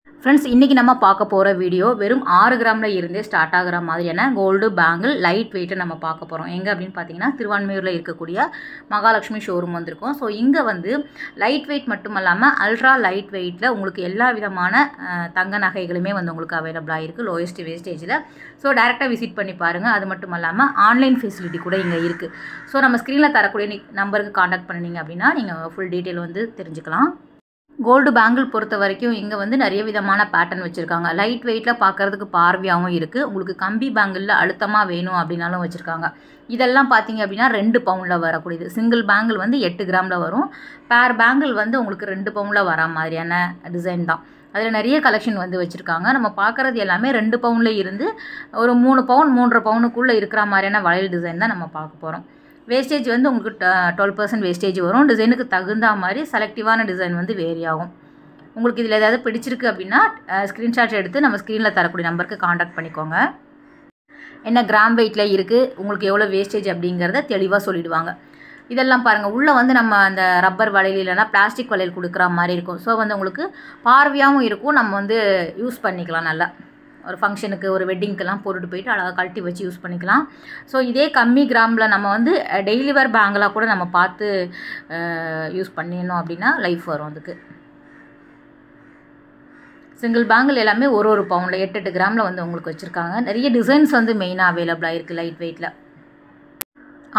Friends, இன்றைக்கி நம்ம பார்க்க போகிற வீடியோ வெறும் 6 கிராமில் இருந்தே ஸ்டார்ட் ஆகிற மாதிரியான கோல்டு பேங்கிள் லைட் வெயிட்டை நம்ம பார்க்க போகிறோம். எங்கே அப்படின்னு பார்த்தீங்கன்னா, திருவான்மையூரில் இருக்கக்கூடிய மகாலட்சுமி ஷோரூம் வந்திருக்கோம். ஸோ இங்கே வந்து லைட் வெயிட் மட்டும் இல்லாமல் அல்ட்ரா லைட் வெயிட்டில் உங்களுக்கு எல்லா விதமான தங்க நகைகளுமே வந்து உங்களுக்கு அவைலபிளாக இருக்குது லோயஸ்ட் வேஸ்டேஜில். ஸோ டேரெக்டாக விசிட் பண்ணி பாருங்கள். அது மட்டும் இல்லாமல் ஆன்லைன் ஃபெசிலிட்டி கூட இங்கே இருக்குது. ஸோ நம்ம ஸ்க்ரீனில் தரக்கூடிய நம்பருக்கு காண்டாக்ட் பண்ணிங்க அப்படின்னா நீங்கள் ஃபுல் டீட்டெயில் வந்து தெரிஞ்சுக்கலாம். கோல்டு பேங்கிள் பொறுத்த வரைக்கும் இங்கே வந்து நிறைய விதமான பேட்டர்ன் வச்சுருக்காங்க. லைட் வெயிட்டில் பார்க்குறதுக்கு பார்வையாகவும் இருக்குது. உங்களுக்கு கம்பி பேங்கிளில் அழுத்தமாக வேணும் அப்படின்னாலும் வச்சுருக்காங்க. இதெல்லாம் பார்த்தீங்க அப்படின்னா 2 பவுனில் வரக்கூடியது. சிங்கிள் பேங்கிள் வந்து 8 கிராமில் வரும். பேர் பேங்கிள் வந்து உங்களுக்கு 2 பவுனில் வர மாதிரியான டிசைன் தான். அதில் நிறைய கலெக்ஷன் வந்து வச்சுருக்காங்க. நம்ம பார்க்குறது எல்லாமே 2 பவுனில் இருந்து ஒரு 3 பவுன் 3.5 பவுனுக்குள்ளே இருக்கிற மாதிரியான வளையல் டிசைன் தான் நம்ம பார்க்க போகிறோம். வேஸ்டேஜ் வந்து உங்களுக்கு 12% வேஸ்டேஜ் வரும். டிசைனுக்கு தகுந்த மாதிரி செலக்டிவான டிசைன் வந்து வேரி ஆகும். உங்களுக்கு இதில் ஏதாவது பிடிச்சிருக்கு அப்படின்னா ஸ்க்ரீன்ஷாட் எடுத்து நம்ம ஸ்க்ரீனில் தரக்கூடிய நம்பருக்கு காண்டாக்ட் பண்ணிக்கோங்க. என்ன கிராம் வெயிட்டில் இருக்குது, உங்களுக்கு எவ்வளோ வேஸ்டேஜ் அப்படிங்கிறத தெளிவாக சொல்லிடுவாங்க. இதெல்லாம் பாருங்கள், உள்ளே வந்து நம்ம அந்த ரப்பர் வளையல் இல்லைனா பிளாஸ்டிக் வளையல் கொடுக்குற மாதிரி இருக்கும். ஸோ வந்து உங்களுக்கு பார்வையாகவும் இருக்கும். நம்ம வந்து யூஸ் பண்ணிக்கலாம். நல்லா ஒரு ஃபங்க்ஷனுக்கு ஒரு வெட்டிங்க்கெல்லாம் போட்டுட்டு போயிட்டு அழகாக கழட்டி வச்சு யூஸ் பண்ணிக்கலாம். ஸோ இதே கம்மி கிராமில் நம்ம வந்து டெய்லி வேர் பேங்கிளாக கூட நம்ம பார்த்து யூஸ் பண்ணிடணும் அப்படின்னா லைஃப் வரும். அதுக்கு சிங்கிள் பேங்கிள் எல்லாமே ஒரு பவுனில் 8 கிராமில் வந்து உங்களுக்கு வச்சுருக்காங்க. நிறைய டிசைன்ஸ் வந்து மெயினாக அவைலபிளாக இருக்குது லைட் வெயிட்டில்.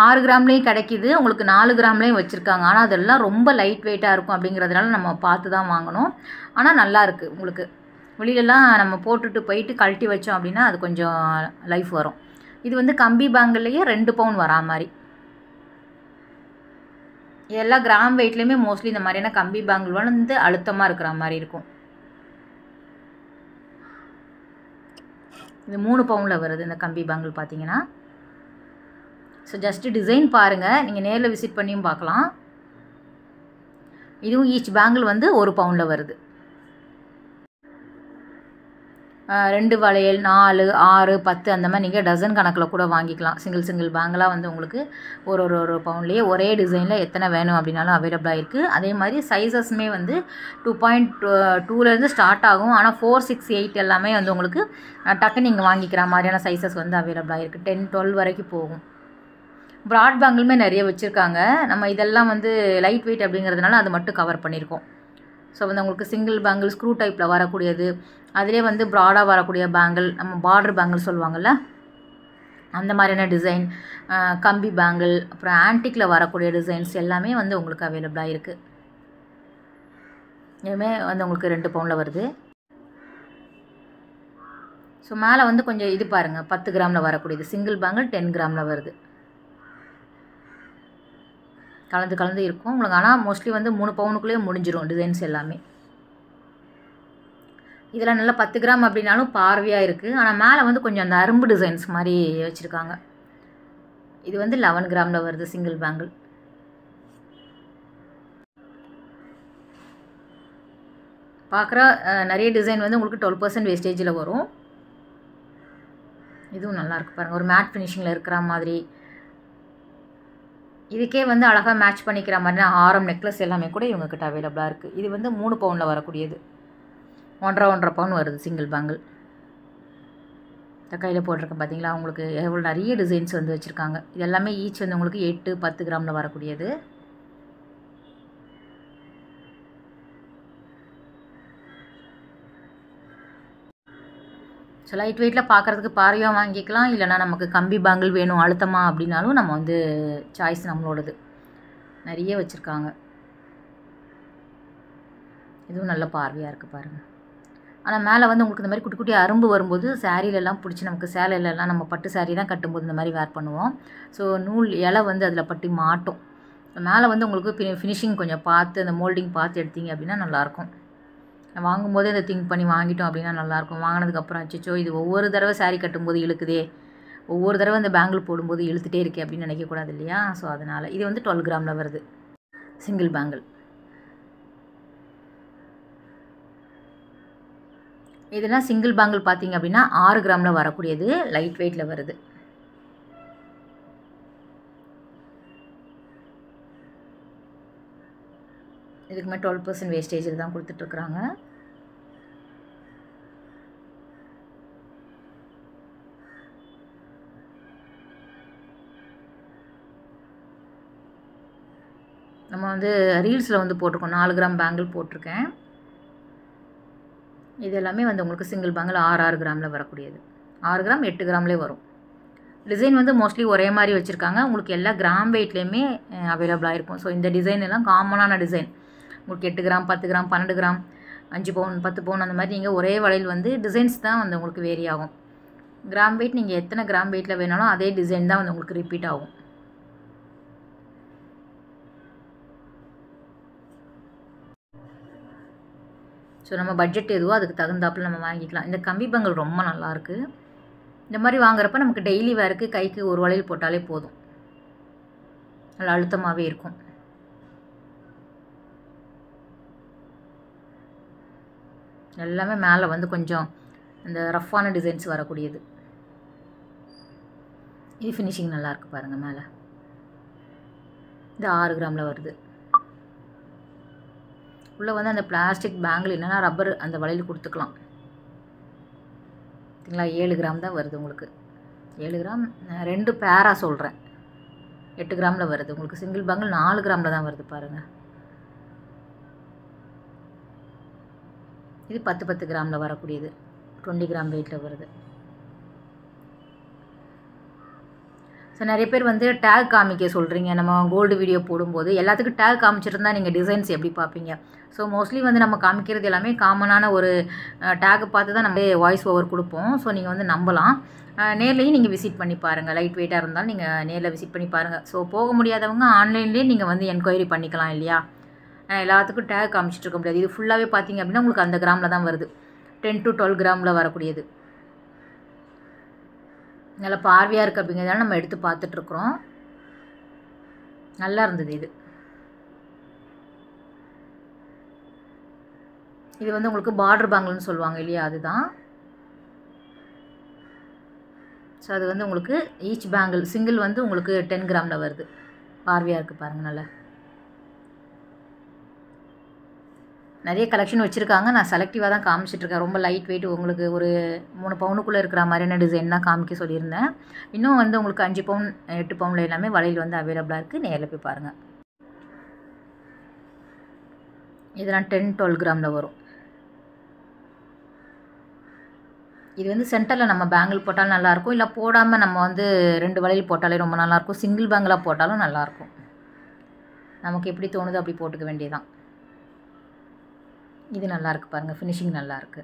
6 கிராம்லேயும் கிடைக்கிது, உங்களுக்கு 4 கிராம்லேயும் வச்சுருக்காங்க. ஆனால் அதெல்லாம் ரொம்ப லைட் வெயிட்டாக இருக்கும். அப்படிங்கிறதுனால நம்ம பார்த்து தான் வாங்கணும். ஆனால் நல்லாயிருக்கு. உங்களுக்கு வெளியிலலாம் நம்ம போட்டுட்டு போயிட்டு கழட்டி வச்சோம் அப்படின்னா அது கொஞ்சம் லைஃப் வரும். இது வந்து கம்பி பேங்கிள்லேயே 2 பவுன் வரா மாதிரி. எல்லா கிராம் வெயிட்லேயுமே மோஸ்ட்லி இந்த மாதிரியான கம்பி பேங்கிள் வந்து அழுத்தமாக இருக்கிற மாதிரி இருக்கும். இது 3 பவுனில் வருது இந்த கம்பி பேங்கிள் பார்த்தீங்கன்னா. ஸோ ஜஸ்ட்டு டிசைன் பாருங்கள், நீங்கள் நேரில் விசிட் பண்ணியும் பார்க்கலாம். இதுவும் ஈச் பேங்கிள் வந்து 1 பவுனில் வருது. 2 வளையல் 4, 6, 10 அந்த மாதிரி நீங்கள் டசன் கணக்கில் கூட வாங்கிக்கலாம். சிங்கிள் பேங்கிளாக வந்து உங்களுக்கு ஒரு பவுன்லேயே ஒரே டிசைனில் எத்தனை வேணும் அப்படின்னாலும் அவைலபிளாக இருக்குது. அதே மாதிரி சைஸஸ்மே வந்து 2.2லேருந்து ஸ்டார்ட் ஆகும். ஆனால் 4, 6, 8 எல்லாமே வந்து உங்களுக்கு டக்கு நீங்கள் வாங்கிக்கிற மாதிரியான சைஸஸ் வந்து அவைலபிளாக இருக்குது. 10, 12 வரைக்கும் போகும். ப்ராட் பேங்கிளுமே நிறைய வச்சுருக்காங்க. நம்ம இதெல்லாம் வந்து லைட் வெயிட் அப்படிங்கிறதுனால அது மட்டும் கவர் பண்ணியிருக்கோம். ஸோ வந்து உங்களுக்கு சிங்கிள் பேங்கிள் ஸ்க்ரூ டைப்பில் வரக்கூடியது, அதிலே வந்து ப்ராடாக வரக்கூடிய பேங்கிள், நம்ம பார்டர் பேங்கிள் சொல்லுவாங்கள்ல அந்த மாதிரியான டிசைன், கம்பி பேங்கிள், அப்புறம் ஆன்டிக்கில் வரக்கூடிய டிசைன்ஸ் எல்லாமே வந்து உங்களுக்கு அவைலபிளாக இருக்குது. இதுவுமே வந்து உங்களுக்கு 2 பவுனில் வருது. ஸோ மேலே வந்து கொஞ்சம் இது பாருங்கள், 10 கிராமில் வரக்கூடியது. சிங்கிள் பேங்கிள் 10 கிராமில் வருது. கலந்து இருக்கும் உங்களுக்கு. ஆனால் மோஸ்ட்லி வந்து 3 பவுனுக்குள்ளேயே முடிஞ்சிடும் டிசைன்ஸ் எல்லாமே. இதில் நல்லா 10 கிராம் அப்படின்னாலும் பார்வையாக இருக்குது. ஆனால் மேலே வந்து கொஞ்சம் அந்த அரும்பு டிசைன்ஸ் மாதிரி வச்சுருக்காங்க. இது வந்து 11 கிராமில் வருது சிங்கிள் பேங்கிள். பார்க்குற நிறைய டிசைன் வந்து உங்களுக்கு 12% வேஸ்டேஜில் வரும். இதுவும் நல்லாயிருக்கு பாருங்கள், ஒரு மேட் ஃபினிஷிங்கில் இருக்கிற மாதிரி. இதுக்கே வந்து அழகாக மேட்ச் பண்ணிக்கிற மாதிரி ஆரம் நெக்லஸ் எல்லாமே கூட இவங்கக்கிட்ட அவைலபிளாக இருக்குது. இது வந்து 3 பவுனில் வரக்கூடியது. 1.5 பவுன் வருது சிங்கிள் பேங்கிள். இந்த கையில் போட்டிருக்கேன் பார்த்தீங்களா, உங்களுக்கு எவ்வளோ நிறைய டிசைன்ஸ் வந்து வச்சுருக்காங்க. இது எல்லாமே ஈச் வந்து உங்களுக்கு 8, 10 கிராமில் வரக்கூடியது. ஸோ லைட் வெயிட்டில் பார்க்குறதுக்கு பார்வையாக வாங்கிக்கலாம். இல்லைனா நமக்கு கம்பி பேங்கிள் வேணும் அழுத்தமாக அப்படின்னாலும் நம்ம வந்து சாய்ஸ் நம்மளோடது. நிறைய வச்சுருக்காங்க. இதுவும் நல்ல பார்வையாக இருக்குது பாருங்கள். ஆனால் மேலே வந்து உங்களுக்கு இந்த மாதிரி குட்டி குட்டி அரும்பு வரும்போது சாரீலெல்லாம் பிடிச்சி, நமக்கு சேலையிலலாம் நம்ம பட்டு சாரீ தான் கட்டும்போது இந்த மாதிரி வேர் பண்ணுவோம். ஸோ நூல் இலை வந்து அதில் பட்டி மாட்டும். மேலே வந்து உங்களுக்கு ஃபினிஷிங் கொஞ்சம் பார்த்து, அந்த மோல்டிங் பார்த்து எடுத்தீங்க அப்படின்னா நல்லாயிருக்கும். வாங்கும்போதே இதை திங்க் பண்ணி வாங்கிட்டோம் அப்படின்னா நல்லாயிருக்கும். வாங்கினதுக்கப்புறம் அச்சோ இது ஒவ்வொரு தடவை சாரீ கட்டும்போது இழுக்குதே, ஒவ்வொரு தடவை இந்த பேங்கிள் போடும்போது இழுத்துட்டே இருக்கே அப்படின்னு நினைக்கக்கூடாது இல்லையா. ஸோ அதனால் இது வந்து 12 கிராமில் வருது சிங்கிள் பேங்கிள். இதெல்லாம் சிங்கிள் பேங்கிள் பார்த்தீங்க அப்படின்னா 6 கிராமில் வரக்கூடியது, லைட் வெயிட்டில் வருது. இதுக்குமே 12% வேஸ்டேஜில் தான் கொடுத்துட்ருக்குறாங்க. நம்ம வந்து ரீல்ஸில் வந்து போட்டிருக்கோம். 4 கிராம் பேங்கிள் போட்டிருக்கேன். இது எல்லாமே வந்து உங்களுக்கு சிங்கிள் பேங்கிள் 6 கிராமில் வரக்கூடியது. 6 கிராம் 8 கிராம்லேயே வரும். டிசைன் வந்து மோஸ்ட்லி ஒரே மாதிரி வச்சுருக்காங்க. உங்களுக்கு எல்லா கிராம் வெயிட்லேயுமே அவைலபிளாக இருக்கும். ஸோ இந்த டிசைன் எல்லாம் காமனான டிசைன். உங்களுக்கு 8 கிராம் 10 கிராம் 12 கிராம் 5 பவுன் 10 பவுன் அந்த மாதிரி நீங்கள் ஒரே வளையல் வந்து டிசைன்ஸ் தான் வந்து உங்களுக்கு வேரி ஆகும். கிராம் வெயிட் நீங்கள் எத்தனை கிராம் வெயிட்டில் வேணாலும் அதே டிசைன் தான் வந்து உங்களுக்கு ரிப்பீட் ஆகும். ஸோ நம்ம பட்ஜெட் எதுவோ அதுக்கு தகுந்தாப்பில் நம்ம வாங்கிக்கலாம். இந்த கம்பி பங்கல் ரொம்ப நல்லாயிருக்கு. இந்த மாதிரி வாங்குறப்ப நமக்கு டெய்லி வேருக்கு கைக்கு ஒரு வளையல் போட்டாலே போதும். நல்லா அழுத்தமாகவே இருக்கும். எல்லாமே மேலே வந்து கொஞ்சம் இந்த ரஃப்பான டிசைன்ஸ் வரக்கூடியது. இது ஃபினிஷிங் நல்லாயிருக்கு பாருங்கள். மேலே இது 6 கிராமில் வருது. உள்ளே வந்து அந்த பிளாஸ்டிக் பேங்கிள் என்னென்னா ரப்பர் அந்த வளையல் கொடுத்துக்கலாம். சரிங்களா? 7 கிராம் தான் வருது உங்களுக்கு. 7 கிராம் 2 பேரா சொல்கிறேன். 8 கிராமில் வருது உங்களுக்கு. சிங்கிள் பேங்கிள் 4 கிராமில் தான் வருது பாருங்கள். இது 10 கிராமில் வரக்கூடியது. 20 கிராம் வெயிட்டில் வருது. ஸோ நிறைய பேர் வந்து டேக் காமிக்க சொல்கிறீங்க. நம்ம கோல்டு வீடியோ போடும்போது எல்லாத்துக்கும் டேக் காமிச்சிருந்தா நீங்கள் டிசைன்ஸ் எப்படி பார்ப்பீங்க? ஸோ மோஸ்ட்லி வந்து நம்ம காமிக்கிறது எல்லாமே காமனான ஒரு டேக்கை பார்த்து தான் நம்ம வாய்ஸ் ஓவர் கொடுப்போம். ஸோ நீங்கள் வந்து நம்பலாம். நேர்லேயும் நீங்கள் விசிட் பண்ணி பாருங்கள். லைட் வெயிட்டாக இருந்தாலும் நீங்கள் நேரில் விசிட் பண்ணி பாருங்கள். ஸோ போக முடியாதவங்க ஆன்லைன்லேயே நீங்கள் வந்து என்கொயரி பண்ணிக்கலாம் இல்லையா? எல்லாத்துக்கும் டேக் காமிச்சிட்டு இருக்க முடியாது. இது ஃபுல்லாகவே பார்த்தீங்க அப்படின்னா உங்களுக்கு அந்த கிராமில் தான் வருது. 10 to 12 கிராமில் வரக்கூடியது. நல்லா பார்வையாக இருக்குது அப்படிங்கிறதால நம்ம எடுத்து பார்த்துட்ருக்குறோம். நல்லா இருந்தது இது. இது வந்து உங்களுக்கு பார்டர் பேங்கிள்னு சொல்லுவாங்க இல்லையா? அதுதான். ஸோ அது வந்து உங்களுக்கு ஈச் பேங்கிள் சிங்கிள் வந்து உங்களுக்கு 10 கிராமில் வருது. பார்வையாக இருக்குது பாருங்கள். நல்லா நிறைய கலெக்ஷன் வச்சுருக்காங்க. நான் செலக்டிவாக தான் காமிச்சிட்ருக்கேன். ரொம்ப லைட் வெயிட் உங்களுக்கு ஒரு 3 பவுனுக்குள்ளே இருக்கிற மாதிரியான டிசைன் தான் காமிக்க சொல்லியிருந்தேன். இன்னும் வந்து உங்களுக்கு 5 பவுன் 8 பவுனில் எல்லாமே வளையல் வந்து அவைலபிளாக இருக்குது. நேரில் போய் பாருங்கள். இதெல்லாம் 10-12 கிராமில் வரும். இது வந்து சென்டரில் நம்ம பேங்கிள் போட்டாலும் நல்லாயிருக்கும். இல்லை போடாமல் நம்ம வந்து 2 வளையல் போட்டாலே ரொம்ப நல்லாயிருக்கும். சிங்கிள் பேங்கிளாக போட்டாலும் நல்லாயிருக்கும். நமக்கு எப்படி தோணுதோ அப்படி போட்டுக்க வேண்டியதான். இது நல்லாயிருக்கு பாருங்கள். ஃபினிஷிங் நல்லாயிருக்கு.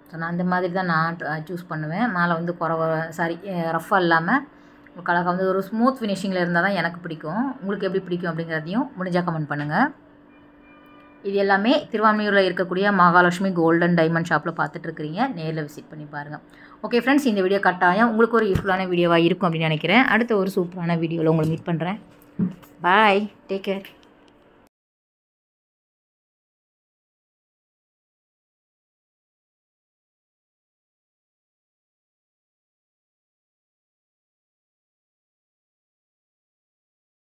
ஸோ நான் அந்த மாதிரி தான் நான் சூஸ் பண்ணுவேன். மேலே வந்து ரஃப்பாக இல்லாமல் உங்களுக்கு அழகாக வந்து ஒரு ஸ்மூத் ஃபினிஷிங்கில் இருந்தால் தான் எனக்கு பிடிக்கும். உங்களுக்கு எப்படி பிடிக்கும் அப்படிங்கிறதையும் முடிஞ்சால் கமெண்ட் பண்ணுங்கள். இது எல்லாமே திருவான்மியூரில் இருக்கக்கூடிய மகாலட்சுமி கோல்டன் டைமண்ட் ஷாப்பில் பார்த்துட்ருக்கிறீங்க. நேரில் விசிட் பண்ணி பாருங்கள். ஓகே ஃப்ரெண்ட்ஸ், இந்த வீடியோ கட்டாயம் உங்களுக்கு ஒரு யூஸ்ஃபுல்லான வீடியோவாக இருக்கும் அப்படின்னு நினைக்கிறேன். அடுத்த ஒரு சூப்பரான வீடியோவில் உங்களை மீட் பண்ணுறேன். பாய், டேக் கேர்.